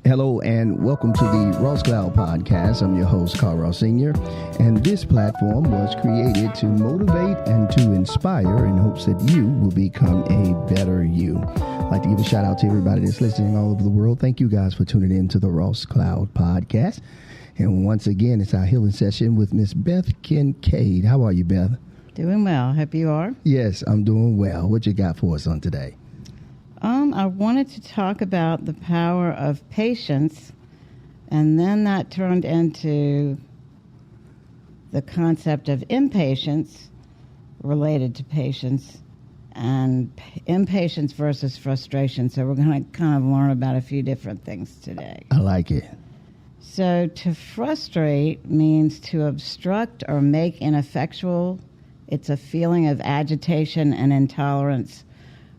Hello and welcome to the Ross Cloud Podcast. I'm your host, Carl Ross Sr., and this platform was created to motivate and to inspire in hopes that you will become a better you. I'd like to give a shout out to everybody that's listening all over the world. Thank you guys for tuning in to the Ross Cloud Podcast. And once again, it's our healing session with Miss Beth Kincaid. How are you, Beth? Doing well. Hope you are. Yes, I'm doing well. What you got for us on today? I wanted to talk about the power of patience, and then that turned into the concept of impatience related to patience and impatience versus frustration. So we're going to kind of learn about a few different things today. I like it. So to frustrate means to obstruct or make ineffectual. It's a feeling of agitation and intolerance,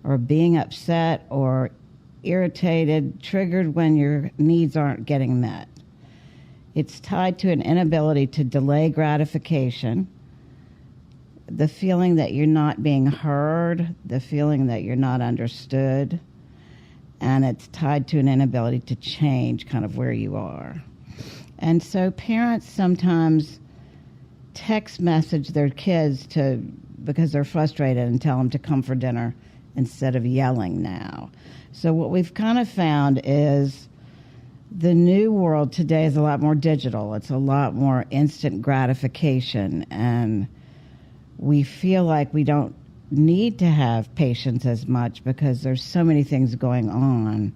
or being upset or irritated, triggered when your needs aren't getting met. It's tied to an inability to delay gratification, the feeling that you're not being heard, the feeling that you're not understood, and it's tied to an inability to change kind of where you are. And so parents sometimes text message their kids because they're frustrated and tell them to come for dinner instead of yelling now. So what we've kind of found is the new world today is a lot more digital. It's a lot more instant gratification, and we feel like we don't need to have patience as much because there's so many things going on.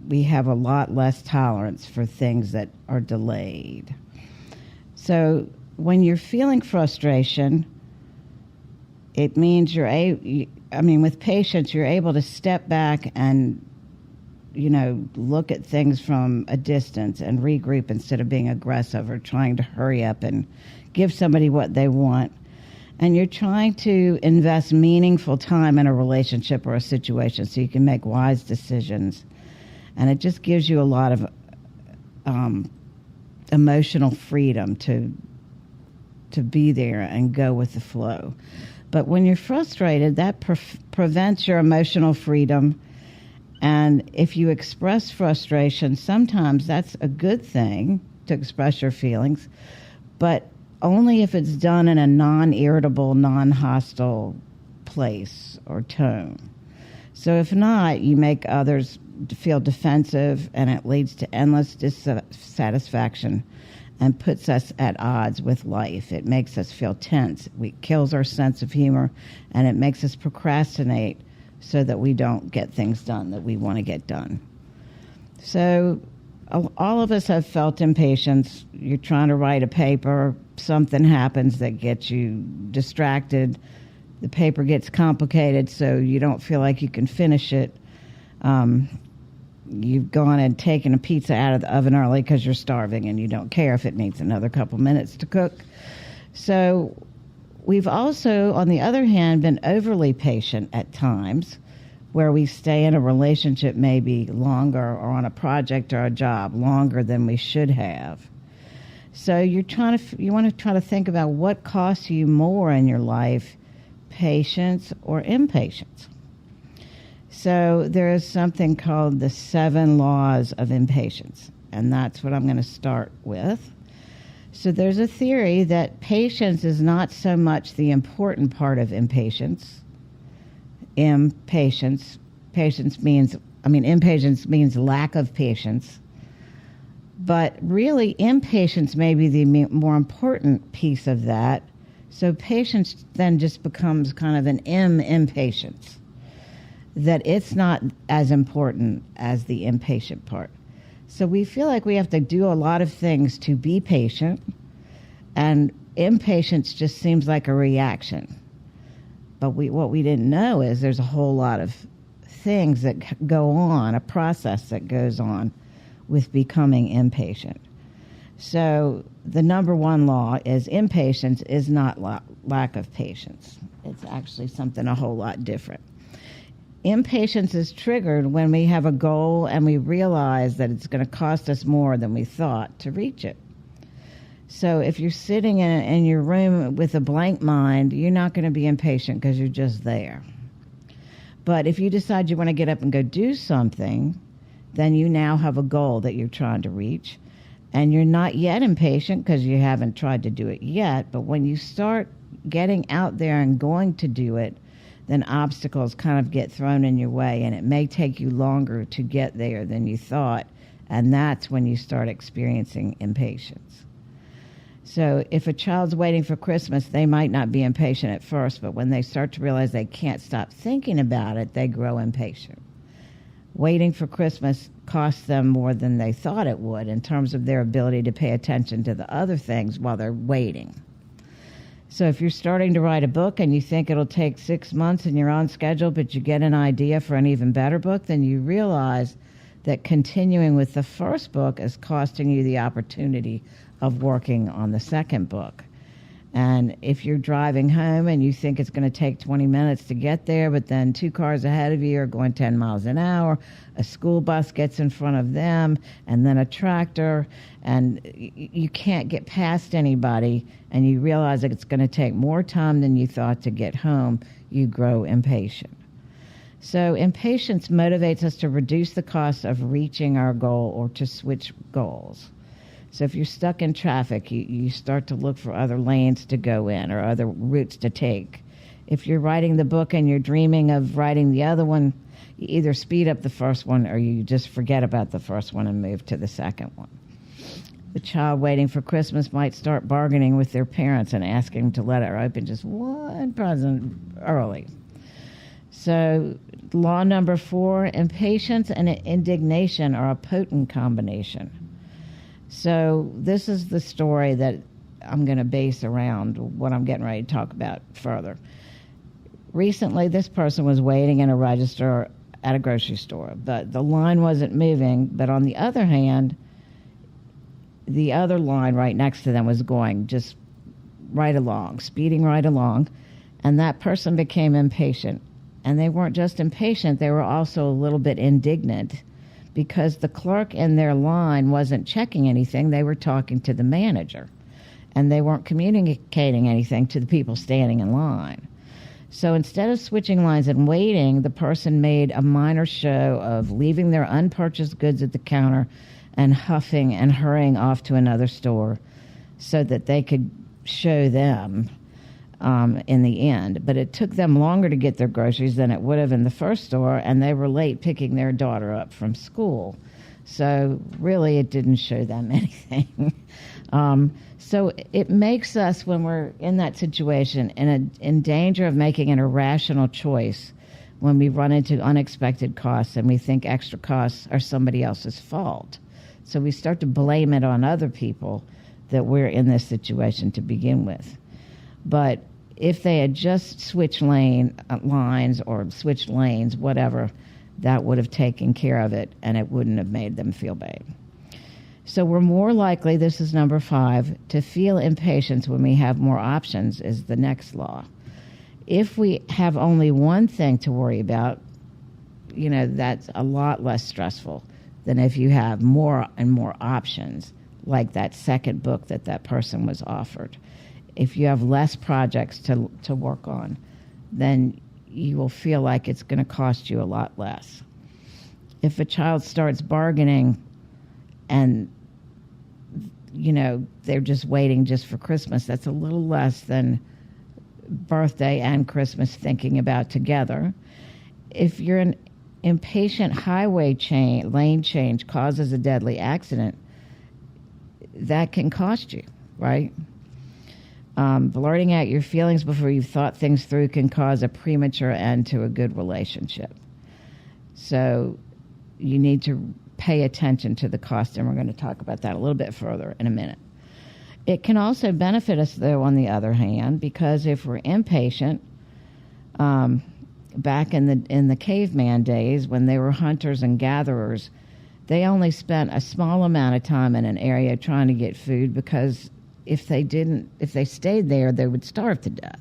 We have a lot less tolerance for things that are delayed. So when you're feeling frustration, it means with patience, you're able to step back and, look at things from a distance and regroup instead of being aggressive or trying to hurry up and give somebody what they want. And you're trying to invest meaningful time in a relationship or a situation so you can make wise decisions. And it just gives you a lot of emotional freedom to be there and go with the flow. But when you're frustrated, that prevents your emotional freedom. And if you express frustration, sometimes that's a good thing to express your feelings, but only if it's done in a non-irritable, non-hostile place or tone. So if not, you make others feel defensive, and it leads to endless dissatisfaction and puts us at odds with life. It makes us feel tense. It kills our sense of humor, and it makes us procrastinate so that we don't get things done that we want to get done. So all of us have felt impatience. You're trying to write a paper, something happens that gets you distracted. The paper gets complicated, so you don't feel like you can finish it. You've gone and taken a pizza out of the oven early because you're starving and you don't care if it needs another couple minutes to cook. So we've also, on the other hand, been overly patient at times, where we stay in a relationship maybe longer, or on a project or a job longer than we should have. So you want to try to think about what costs you more in your life, patience or impatience. So there is something called the 7 laws of impatience, and that's what I'm going to start with. So there's a theory that patience is not so much the important part of impatience. Impatience means lack of patience, but really impatience may be the more important piece of that. So patience then just becomes kind of an impatience, that it's not as important as the impatient part. So we feel like we have to do a lot of things to be patient, and impatience just seems like a reaction. But what we didn't know is there's a whole lot of things that go on, a process that goes on with becoming impatient. So the number 1 law is impatience is not lack of patience. It's actually something a whole lot different. Impatience is triggered when we have a goal and we realize that it's going to cost us more than we thought to reach it. So if you're sitting in your room with a blank mind, you're not going to be impatient because you're just there. But if you decide you want to get up and go do something, then you now have a goal that you're trying to reach. And you're not yet impatient because you haven't tried to do it yet. But when you start getting out there and going to do it, then obstacles kind of get thrown in your way, and it may take you longer to get there than you thought. And that's when you start experiencing impatience. So if a child's waiting for Christmas, they might not be impatient at first, but when they start to realize they can't stop thinking about it, they grow impatient. Waiting for Christmas costs them more than they thought it would in terms of their ability to pay attention to the other things while they're waiting. So if you're starting to write a book and you think it'll take 6 months and you're on schedule, but you get an idea for an even better book, then you realize that continuing with the first book is costing you the opportunity of working on the second book. And if you're driving home and you think it's going to take 20 minutes to get there, but then 2 cars ahead of you are going 10 miles an hour, a school bus gets in front of them, and then a tractor, and you can't get past anybody, and you realize that it's going to take more time than you thought to get home, you grow impatient. So impatience motivates us to reduce the cost of reaching our goal or to switch goals. So if you're stuck in traffic, you start to look for other lanes to go in or other routes to take. If you're writing the book and you're dreaming of writing the other one, you either speed up the first one or you just forget about the first one and move to the second one. The child waiting for Christmas might start bargaining with their parents and asking them to let her open just one present early. So law number 4, impatience and indignation are a potent combination. So this is the story that I'm going to base around what I'm getting ready to talk about further. Recently, this person was waiting in a register at a grocery store, but the line wasn't moving. But on the other hand, the other line right next to them was going just right along, speeding right along, and that person became impatient. And they weren't just impatient, they were also a little bit indignant, because the clerk in their line wasn't checking anything. They were talking to the manager, and they weren't communicating anything to the people standing in line. So instead of switching lines and waiting, the person made a minor show of leaving their unpurchased goods at the counter and huffing and hurrying off to another store so that they could show them in the end. But it took them longer to get their groceries than it would have in the first store, and they were late picking their daughter up from school. So really it didn't show them anything. So it makes us, when we're in that situation, in danger of making an irrational choice when we run into unexpected costs and we think extra costs are somebody else's fault. So we start to blame it on other people that we're in this situation to begin with. But if they had just switched lines or switched lanes, whatever, that would have taken care of it, and it wouldn't have made them feel bad. So we're more likely, this is number 5, to feel impatience when we have more options is the next law. If we have only one thing to worry about, that's a lot less stressful than if you have more and more options, like that second book that person was offered. If you have less projects to work on, then you will feel like it's going to cost you a lot less. If a child starts bargaining and, they're just waiting just for Christmas, that's a little less than birthday and Christmas thinking about together. If you're an impatient highway lane change causes a deadly accident, that can cost you, right? Blurting out your feelings before you've thought things through can cause a premature end to a good relationship. So you need to pay attention to the cost, and we're going to talk about that a little bit further in a minute. It can also benefit us, though, on the other hand, because if we're impatient, back in the caveman days when they were hunters and gatherers, they only spent a small amount of time in an area trying to get food, because if they stayed there, they would starve to death.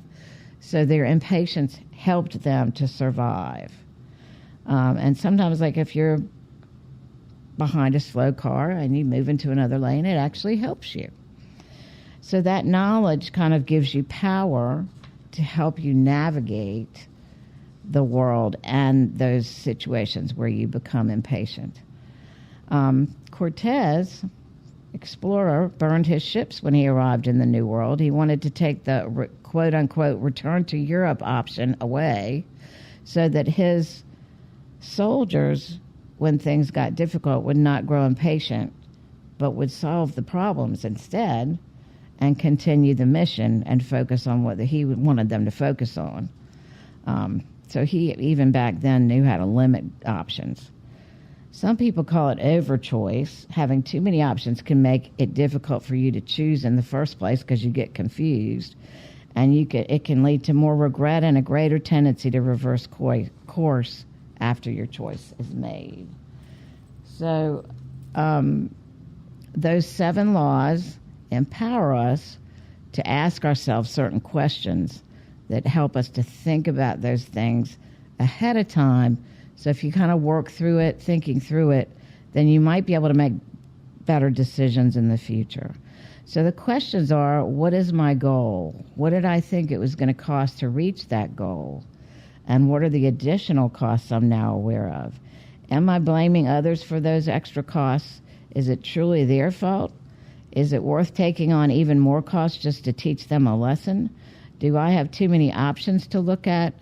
So their impatience helped them to survive. And sometimes, like if you're behind a slow car and you move into another lane, it actually helps you. So that knowledge kind of gives you power to help you navigate the world and those situations where you become impatient. Cortez, explorer, burned his ships when he arrived in the New World. He wanted to take the quote-unquote return to Europe option away so that his soldiers, when things got difficult, would not grow impatient, but would solve the problems instead and continue the mission and focus on what he wanted them to focus on. So he, even back then, knew how to limit options. Some people call it overchoice. Having too many options can make it difficult for you to choose in the first place because you get confused. And it can lead to more regret and a greater tendency to reverse course after your choice is made. So those 7 laws empower us to ask ourselves certain questions that help us to think about those things ahead of time. So if you kind of work through it, thinking through it, then you might be able to make better decisions in the future. So the questions are, what is my goal? What did I think it was going to cost to reach that goal? And what are the additional costs I'm now aware of? Am I blaming others for those extra costs? Is it truly their fault? Is it worth taking on even more costs just to teach them a lesson? Do I have too many options to look at?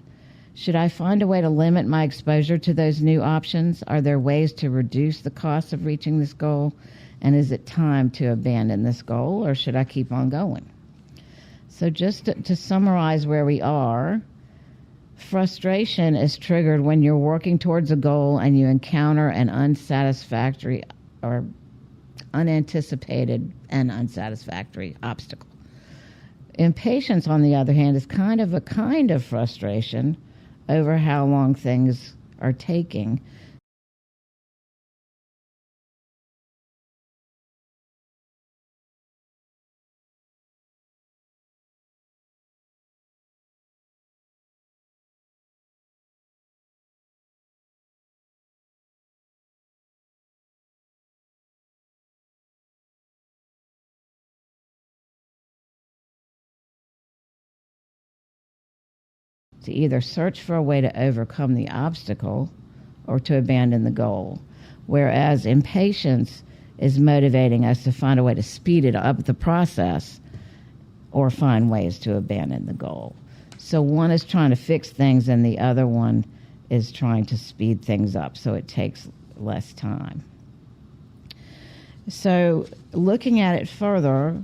Should I find a way to limit my exposure to those new options? Are there ways to reduce the cost of reaching this goal? And is it time to abandon this goal, or should I keep on going? So just to summarize where we are, frustration is triggered when you're working towards a goal and you encounter an unsatisfactory or unanticipated and unsatisfactory obstacle. Impatience, on the other hand, is kind of frustration over how long things are taking. To either search for a way to overcome the obstacle or to abandon the goal, whereas impatience is motivating us to find a way to speed it up the process or find ways to abandon the goal. So one is trying to fix things and the other one is trying to speed things up so it takes less time. So looking at it further,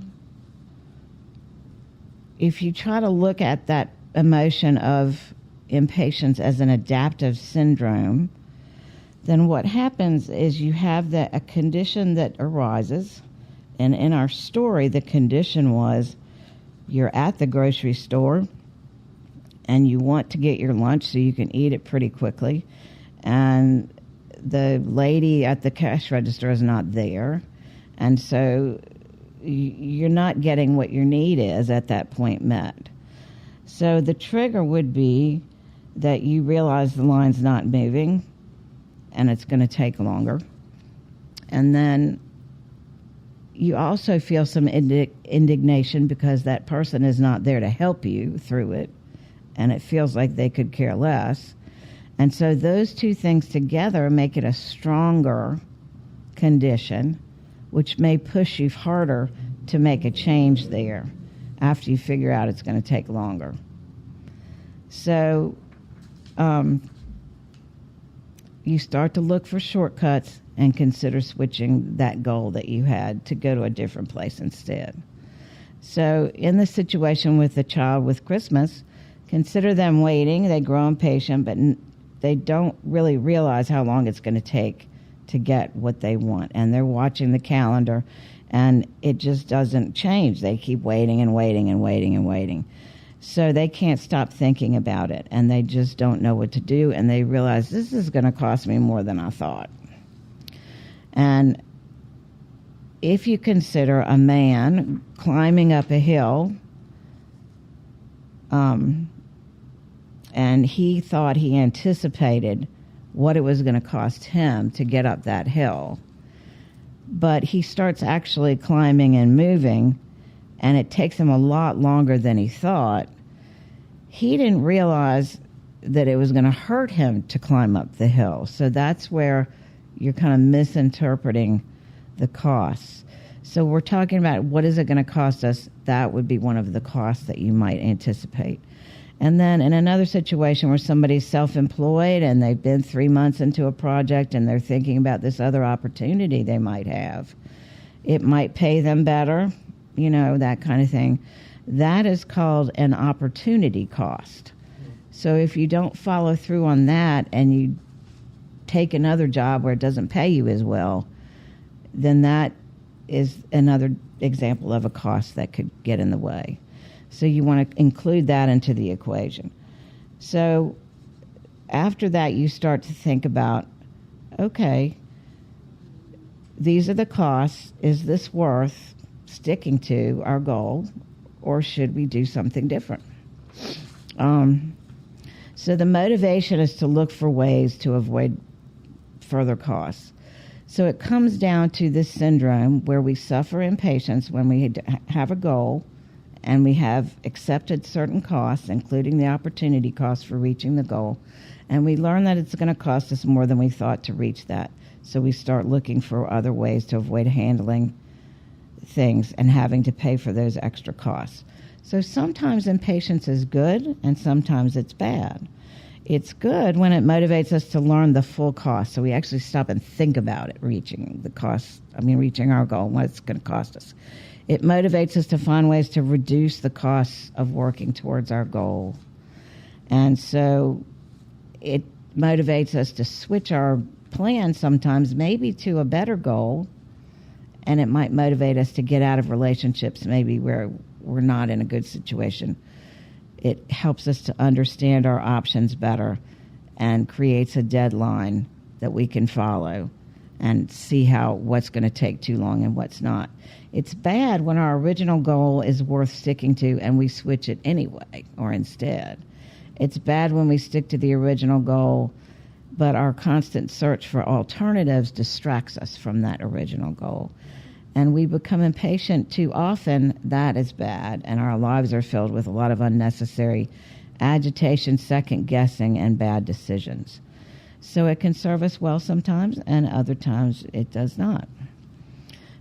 if you try to look at that emotion of impatience as an adaptive syndrome, then what happens is you have a condition that arises, and in our story, the condition was you're at the grocery store and you want to get your lunch so you can eat it pretty quickly, and the lady at the cash register is not there, and so you're not getting what your need is at that point met. So the trigger would be that you realize the line's not moving and it's going to take longer. And then you also feel some indignation because that person is not there to help you through it, and it feels like they could care less. And so those two things together make it a stronger condition, which may push you harder to make a change there after you figure out it's going to take longer. So you start to look for shortcuts and consider switching that goal that you had to go to a different place instead. So in the situation with the child with Christmas, consider them waiting. They grow impatient, but they don't really realize how long it's going to take to get what they want. And they're watching the calendar, and it just doesn't change. They keep waiting and waiting and waiting and waiting. So they can't stop thinking about it, and they just don't know what to do, and they realize this is going to cost me more than I thought. And if you consider a man climbing up a hill, and he thought he anticipated what it was going to cost him to get up that hill, but he starts actually climbing and moving, and it takes him a lot longer than he thought. He didn't realize that it was going to hurt him to climb up the hill. So that's where you're kind of misinterpreting the costs. So we're talking about what is it going to cost us? That would be one of the costs that you might anticipate. And then in another situation where somebody's self-employed and they've been 3 months into a project and they're thinking about this other opportunity they might have, it might pay them better, that kind of thing. That is called an opportunity cost. So if you don't follow through on that and you take another job where it doesn't pay you as well, then that is another example of a cost that could get in the way. So you want to include that into the equation. So after that, you start to think about, okay, these are the costs. Is this worth sticking to our goal, or should we do something different? So the motivation is to look for ways to avoid further costs. So it comes down to this syndrome where we suffer impatience when we have a goal and we have accepted certain costs, including the opportunity costs for reaching the goal, and we learn that it's going to cost us more than we thought to reach that. So we start looking for other ways to avoid handling things and having to pay for those extra costs. So sometimes impatience is good and sometimes it's bad. It's good when it motivates us to learn the full cost. So we actually stop and think about it, reaching our goal, what it's going to cost us. It motivates us to find ways to reduce the costs of working towards our goal. And so it motivates us to switch our plan sometimes maybe to a better goal, and it might motivate us to get out of relationships maybe where we're not in a good situation. It helps us to understand our options better and creates a deadline that we can follow and see what's going to take too long and what's not. It's bad when our original goal is worth sticking to and we switch it anyway or instead. It's bad when we stick to the original goal, but our constant search for alternatives distracts us from that original goal. And we become impatient too often. That is bad, and our lives are filled with a lot of unnecessary agitation, second guessing, and bad decisions. So it can serve us well sometimes, and other times it does not.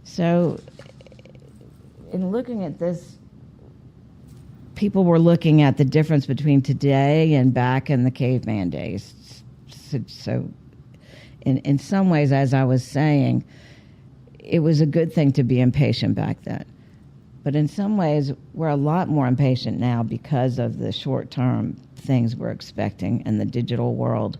So in looking at this, people were looking at the difference between today and back in the caveman days. So in some ways, as I was saying, it was a good thing to be impatient back then. But in some ways, we're a lot more impatient now because of the short-term things we're expecting in the digital world.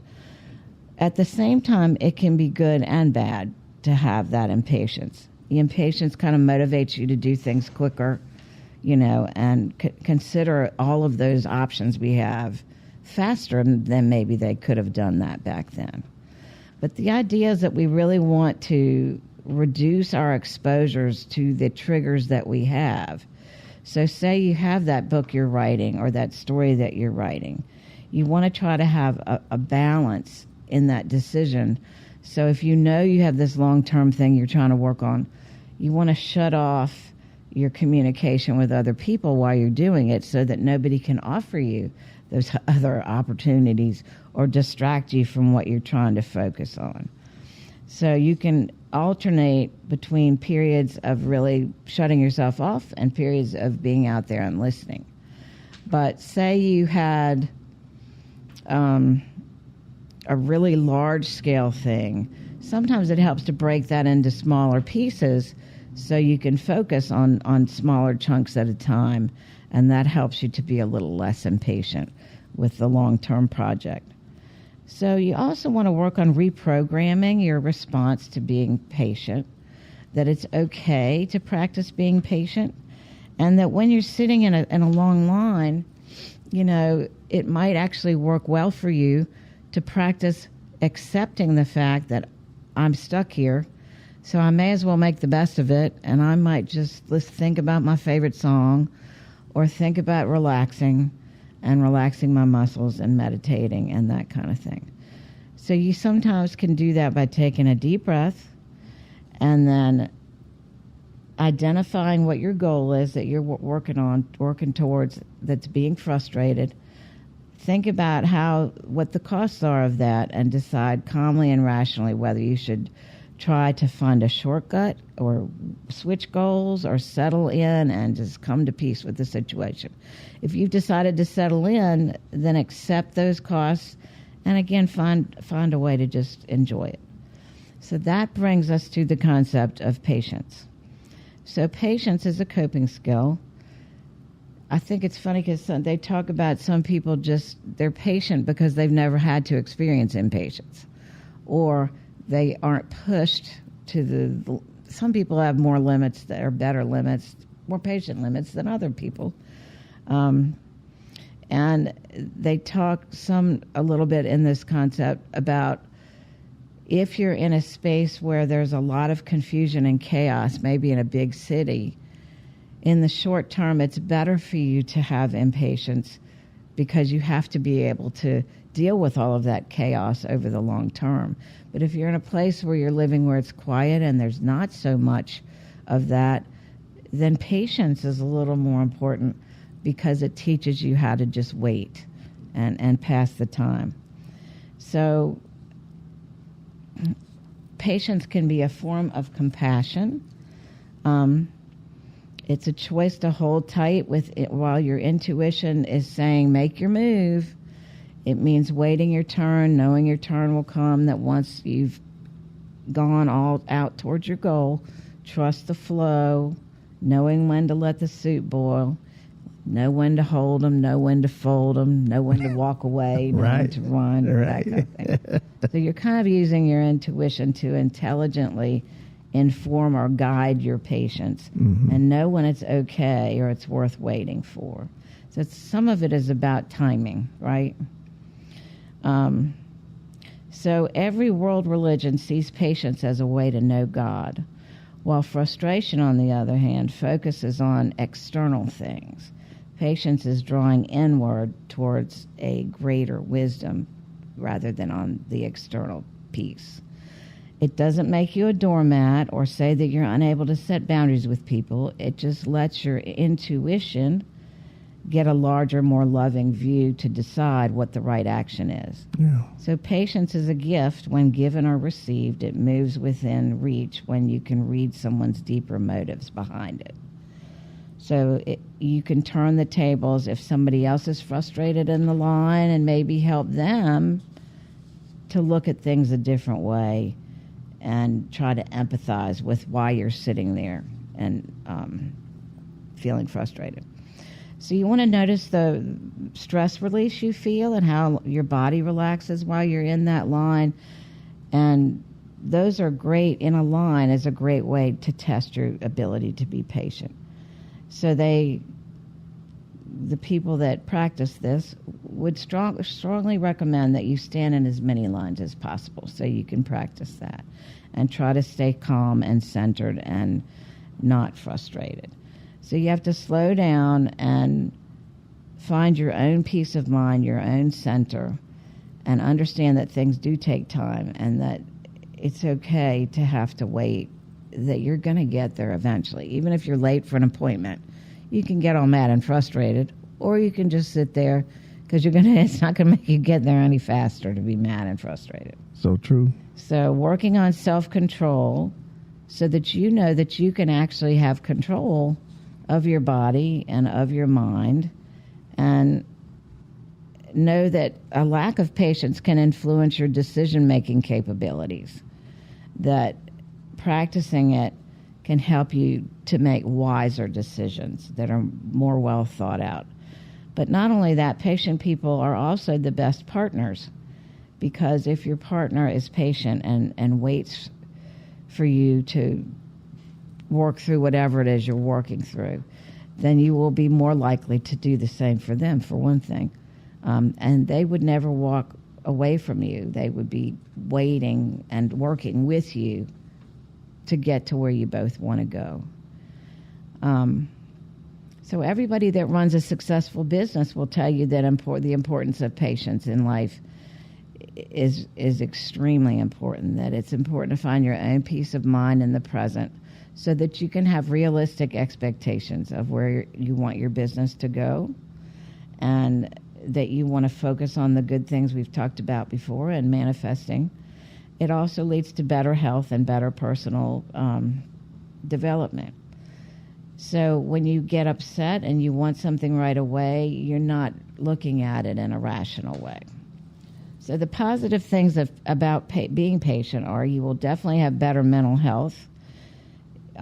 At the same time, it can be good and bad to have that impatience. The impatience kind of motivates you to do things quicker, and consider all of those options we have faster than maybe they could have done that back then. But the idea is that we really want to reduce our exposures to the triggers that we have. So say you have that book you're writing or that story that you're writing. You want to try to have a balance in that decision. So if you know you have this long-term thing you're trying to work on, you want to shut off your communication with other people while you're doing it so that nobody can offer you those other opportunities or distract you from what you're trying to focus on. So you can alternate between periods of really shutting yourself off and periods of being out there and listening. But say you had a really large-scale thing, sometimes it helps to break that into smaller pieces so you can focus on smaller chunks at a time, and that helps you to be a little less impatient with the long-term project. So you also want to work on reprogramming your response to being patient, that it's okay to practice being patient, and that when you're sitting in a long line, it might actually work well for you to practice accepting the fact that I'm stuck here, so I may as well make the best of it, and I might just think about my favorite song or think about relaxing my muscles and meditating and that kind of thing. So you sometimes can do that by taking a deep breath and then identifying what your goal is that you're working towards that's being frustrated. think about what the costs are of that and decide calmly and rationally whether you should try to find a shortcut or switch goals or settle in and just come to peace with the situation. If you've decided to settle in, then accept those costs and again find a way to just enjoy it. So that brings us to the concept of patience. So patience is a coping skill. I think it's funny because they talk about some people they're patient because they've never had to experience impatience, or they aren't pushed to some people have more limits that are better limits, more patient limits than other people. And they talk a little bit in this concept about if you're in a space where there's a lot of confusion and chaos, maybe in a big city, in the short term, it's better for you to have impatience because you have to be able to deal with all of that chaos over the long term. But if you're in a place where you're living where it's quiet and there's not so much of that, then patience is a little more important because it teaches you how to just wait and pass the time. So patience can be a form of compassion. It's a choice to hold tight with it while your intuition is saying, make your move. It means waiting your turn, knowing your turn will come, that once you've gone all out towards your goal, trust the flow, knowing when to let the soup boil, know when to hold them, know when to fold them, know when to walk away, know when to run, that kind of thing. So you're kind of using your intuition to intelligently inform or guide your patience and know when it's okay or it's worth waiting for. So some of it is about timing, right? So every world religion sees patience as a way to know God, while frustration, on the other hand, focuses on external things. Patience is drawing inward towards a greater wisdom rather than on the external piece. It doesn't make you a doormat or say that you're unable to set boundaries with people. It just lets your intuition get a larger, more loving view to decide what the right action is. Yeah. So patience is a gift when given or received. It moves within reach when you can read someone's deeper motives behind it. So you can turn the tables if somebody else is frustrated in the line and maybe help them to look at things a different way and try to empathize with why you're sitting there and feeling frustrated. So you want to notice the stress release you feel and how your body relaxes while you're in that line. And those are great in a line as a great way to test your ability to be patient. So the people that practice this would strongly recommend that you stand in as many lines as possible so you can practice that and try to stay calm and centered and not frustrated. So you have to slow down and find your own peace of mind, your own center, and understand that things do take time and that it's okay to have to wait, that you're going to get there eventually. Even if you're late for an appointment, you can get all mad and frustrated, or you can just sit there because it's not going to make you get there any faster to be mad and frustrated. So true. So working on self-control so that you know that you can actually have control of your body and of your mind, and know that a lack of patience can influence your decision-making capabilities, that practicing it can help you to make wiser decisions that are more well thought out. But not only that, patient people are also the best partners, because if your partner is patient and waits for you to work through whatever it is you're working through, then you will be more likely to do the same for them, for one thing. And they would never walk away from you. They would be waiting and working with you to get to where you both want to go. So everybody that runs a successful business will tell you that the importance of patience in life is extremely important, that it's important to find your own peace of mind in the present so that you can have realistic expectations of where you want your business to go, and that you want to focus on the good things we've talked about before and manifesting. It also leads to better health and better personal development. So when you get upset and you want something right away, you're not looking at it in a rational way. So the positive things about being patient are you will definitely have better mental health.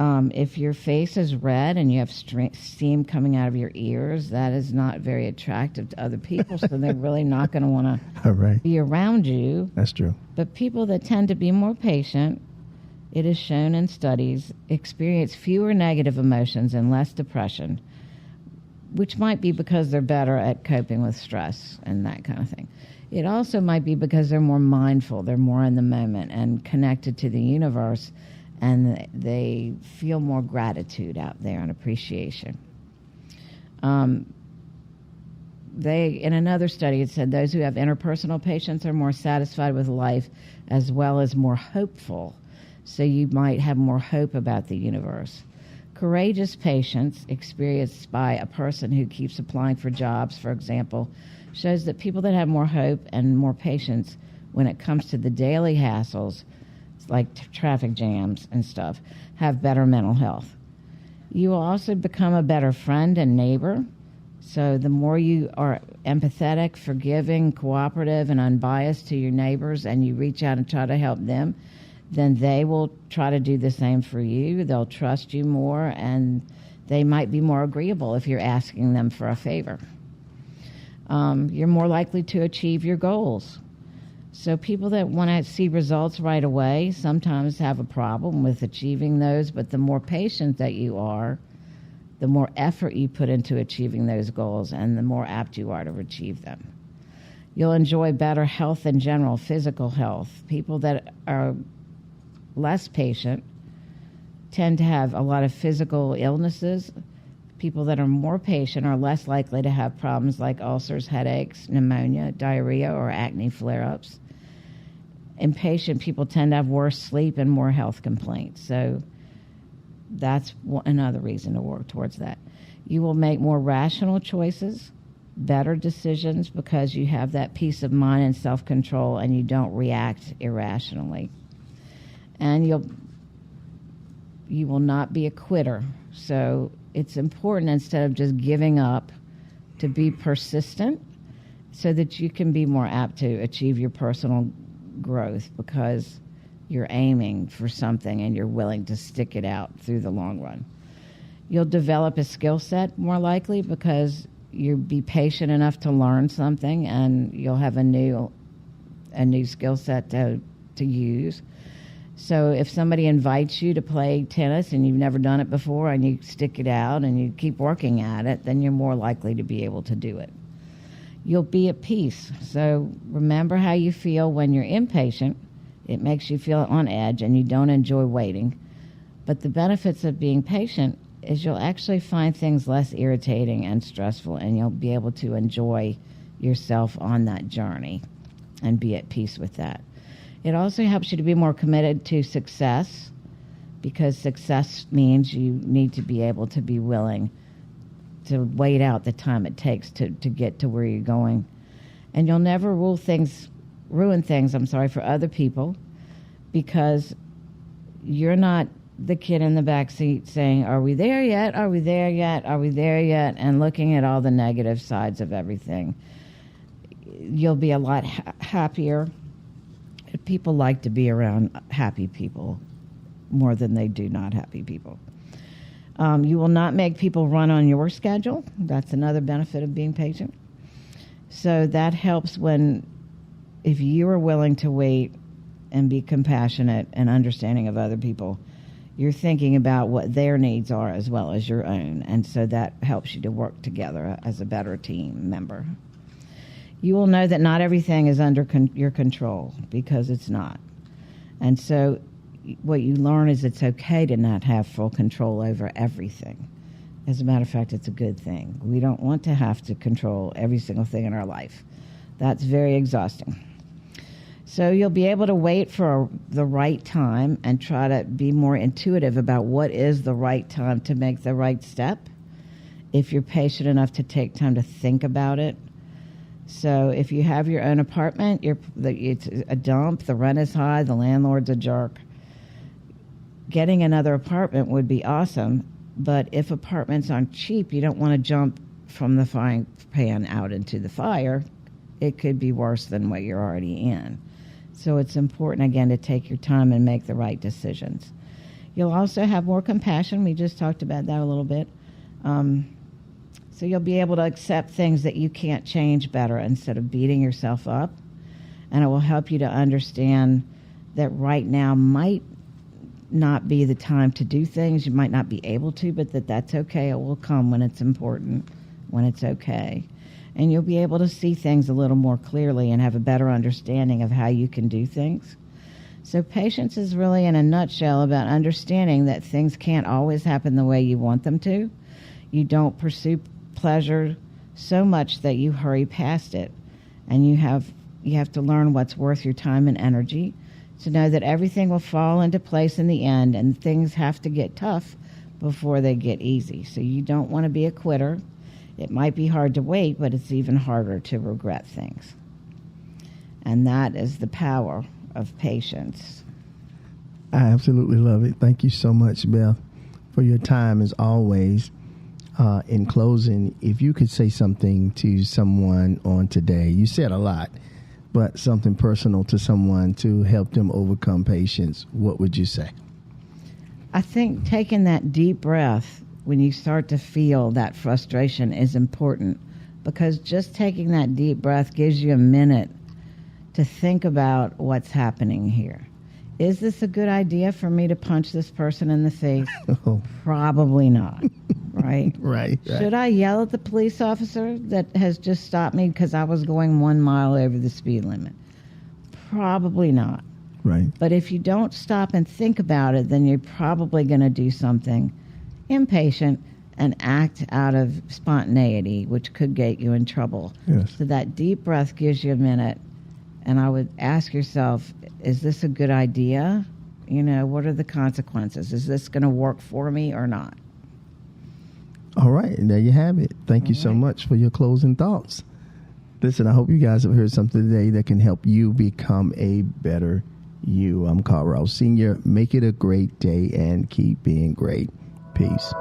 If your face is red and you have steam coming out of your ears, that is not very attractive to other people, so they're really not going to want to be around you. That's true. But people that tend to be more patient, it is shown in studies, experience fewer negative emotions and less depression, which might be because they're better at coping with stress and that kind of thing. It also might be because they're more mindful, they're more in the moment and connected to the universe, and they feel more gratitude out there and appreciation. In another study, it said those who have interpersonal patience are more satisfied with life as well as more hopeful. So you might have more hope about the universe. Courageous patience, experienced by a person who keeps applying for jobs, for example, shows that people that have more hope and more patience when it comes to the daily hassles, like traffic jams and stuff, have better mental health. You will also become a better friend and neighbor. So the more you are empathetic, forgiving, cooperative, and unbiased to your neighbors, and you reach out and try to help them, then they will try to do the same for you. They'll trust you more, and they might be more agreeable if you're asking them for a favor. You're more likely to achieve your goals. So people that want to see results right away sometimes have a problem with achieving those, but the more patient that you are, the more effort you put into achieving those goals, and the more apt you are to achieve them. You'll enjoy better health in general, physical health. People that are less patient tend to have a lot of physical illnesses. People that are more patient are less likely to have problems like ulcers, headaches, pneumonia, diarrhea, or acne flare-ups. Impatient people tend to have worse sleep and more health complaints. So that's another reason to work towards that. You will make more rational choices, better decisions, because you have that peace of mind and self-control, and you don't react irrationally. And you will not be a quitter. So it's important, instead of just giving up, to be persistent so that you can be more apt to achieve your personal growth, because you're aiming for something and you're willing to stick it out through the long run. You'll develop a skill set more likely because you'll be patient enough to learn something, and you'll have a new skill set to use. So if somebody invites you to play tennis and you've never done it before, and you stick it out and you keep working at it, then you're more likely to be able to do it. You'll be at peace. So remember how you feel when you're impatient. It makes you feel on edge and you don't enjoy waiting. But the benefits of being patient is you'll actually find things less irritating and stressful, and you'll be able to enjoy yourself on that journey and be at peace with that. It also helps you to be more committed to success, because success means you need to be able to be willing to wait out the time it takes to get to where you're going. And you'll never ruin things for other people, because you're not the kid in the back seat saying, are we there yet? Are we there yet? Are we there yet? And looking at all the negative sides of everything. You'll be a lot happier. People like to be around happy people more than they do not happy people. You will not make people run on your schedule. That's another benefit of being patient. So that helps if you are willing to wait and be compassionate and understanding of other people, you're thinking about what their needs are as well as your own. And so that helps you to work together as a better team member. You will know that not everything is under your control, because it's not. And so what you learn is it's okay to not have full control over everything. As a matter of fact, it's a good thing. We don't want to have to control every single thing in our life. That's very exhausting. So you'll be able to wait for the right time and try to be more intuitive about what is the right time to make the right step. If you're patient enough to take time to think about it, So if you have your own apartment, it's a dump, the rent is high, the landlord's a jerk. Getting another apartment would be awesome, but if apartments aren't cheap, you don't want to jump from the frying pan out into the fire. It could be worse than what you're already in. So it's important, again, to take your time and make the right decisions. You'll also have more compassion. We just talked about that a little bit. So you'll be able to accept things that you can't change better instead of beating yourself up. And it will help you to understand that right now might not be the time to do things. You might not be able to, but that's okay. It will come when it's important, when it's okay. And you'll be able to see things a little more clearly and have a better understanding of how you can do things. So patience is really, in a nutshell, about understanding that things can't always happen the way you want them to. You don't pursue pleasure so much that you hurry past it. And you have to learn what's worth your time and energy, to know that everything will fall into place in the end, and things have to get tough before they get easy. So you don't want to be a quitter. It might be hard to wait, but it's even harder to regret things. And that is the power of patience. I absolutely love it. Thank you so much, Beth, for your time as always. In closing, if you could say something to someone on today, you said a lot, but something personal to someone to help them overcome patience, what would you say? I think taking that deep breath when you start to feel that frustration is important, because just taking that deep breath gives you a minute to think about what's happening here. Is this a good idea for me to punch this person in the face? Oh. Probably not, right? Right. Should I yell at the police officer that has just stopped me because I was going 1 mile over the speed limit? Probably not. Right. But if you don't stop and think about it, then you're probably going to do something impatient and act out of spontaneity, which could get you in trouble. Yes. So that deep breath gives you a minute. And I would ask yourself, is this a good idea? You know, what are the consequences? Is this going to work for me or not? All right. And there you have it. Thank you so much for your closing thoughts. Listen, I hope you guys have heard something today that can help you become a better you. I'm Carl Rouse Sr. Make it a great day and keep being great. Peace.